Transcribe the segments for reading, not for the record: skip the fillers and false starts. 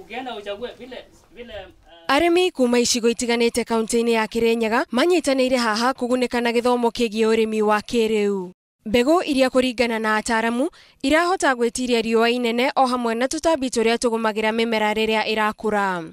ukienda uchague vile Arimi kuma icigo itiganite kaunti-ini ya Kirinyaga manyitanire haha kuguneka na githomo kigie urimi wa kiriu. Mbegu iria kuringana na Ataramu irahota gwitiria riua inene o hamwe na tutambi turia tugumagira mimera riria irakura.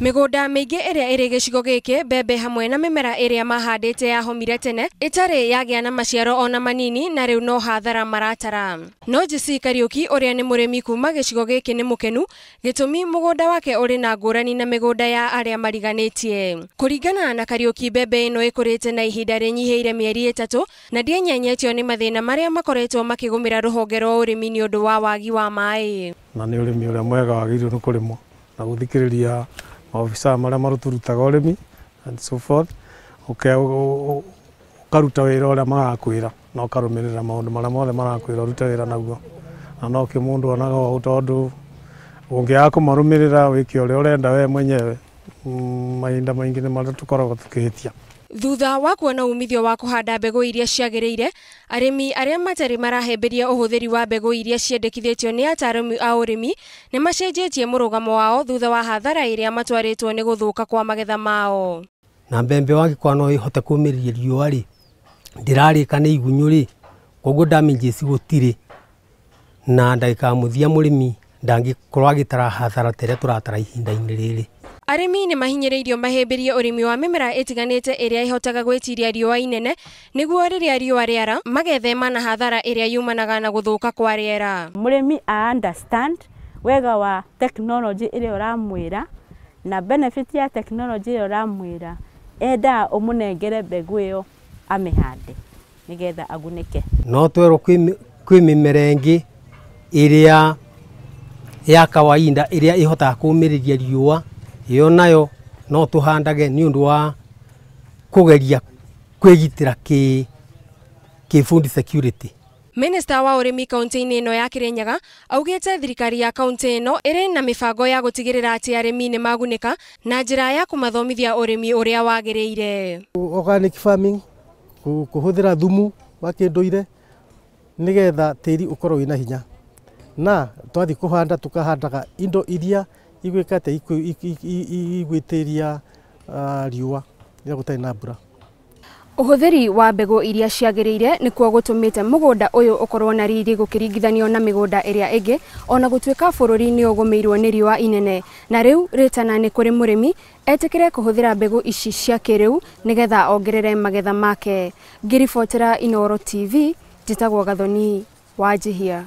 Migunda mingi iria iri gicigo giki mbembe hamwe na mimera iria mahandite yahomire tene itari yagia na maciaro ona manini na riu no hathara maratara. No Jesse Kariuki uria ni murimi kuma gicigo giki ni mukenu gitumi mugunda wake uri na ngurani na migunda ya aria mariganitie. Kuringana na Kariuki mbembe ino ikurite na ihinda rinyihiire mieri 3 na ndienyenyetio ni mathina maria makoretwo makigumira ruhonge rwa urimi ni undu wa wagi wa mai. Na ni urimi uria mwega wagirwo ni kurimwo na guthikiriria ofisa maria maruturutaga urimi and so forth ukaruta wira uria marakwira na ukarumirira maundu maria mothe marakwira urute wira naguo na no ki mundu onaga o tondu ungiaga kumarumirira wiki uria urenda we mwenyewe mainda maingi ni maria tukoragwo tukihitia. Thutha wa kuona umithio wa kuhanda mbegu iria ciagiriire, arimi aria matari marahemberia uhuthiri wa mbegu iria ciendekithitio ni Ataramu a urimi ni macenjetie murugamo wao thutha wa hathara iria matwaritwo ni guthuka kwa magetha mao. Na mbembe wangikwa no ihote kumiriria riua ri ndirarika ni igunyu ri koguo damage ici gutiri na ndagika muthia murimi ndangikorwo agitara hathara tere turatara ihinda-ini riri. Arimi ni mahinyireirio mahemberie urimi wa mimera itiganite iria ihotaga gwitiria riua inene niguo riria riua riara magethema na hathara iria yumanaga na guthuka kwa riera. Murimi a understand wega wa technology iria uramwira na benefit ya technology iria uramwira enda umunengere mbegu iyo amihande nigetha agunike. No twero kwi mimera ingi iria ya kawaida iria ihotaga kumiriria riua iyo nayo no tuhandage ni undu wa kugeria kwigitira ki food security. Minister wa urimi kaunti-ini ino ya Kirinyaga augite thirikari ya kaunti ino iri na mibango ya gutigirira ati arimi ni magunika na njira ya kumathomithia urimi uria wagiriire. Organic farming kuhuthira thumu wa kinduire nigetha tiri ukorwo ina hinya na twathi kuhanda tukahandaga indo iria igwikate igwitiria riua ya gutari na mbura. Uhuthiri wa mbegu iria ciagiriire nikuo gutumite mugunda uyu ukorwo na riri gukiringithanio na migunda iria ingi ona gutwika bururi ni ugumirwo ni riua inene na riu ritana ni kuri murimi etikire kuhuthira mbegu ici cia kiriu nigetha ongerere magetha make. Ngiribotera Inooro TV, njitagwo Gathoni wa Jihia.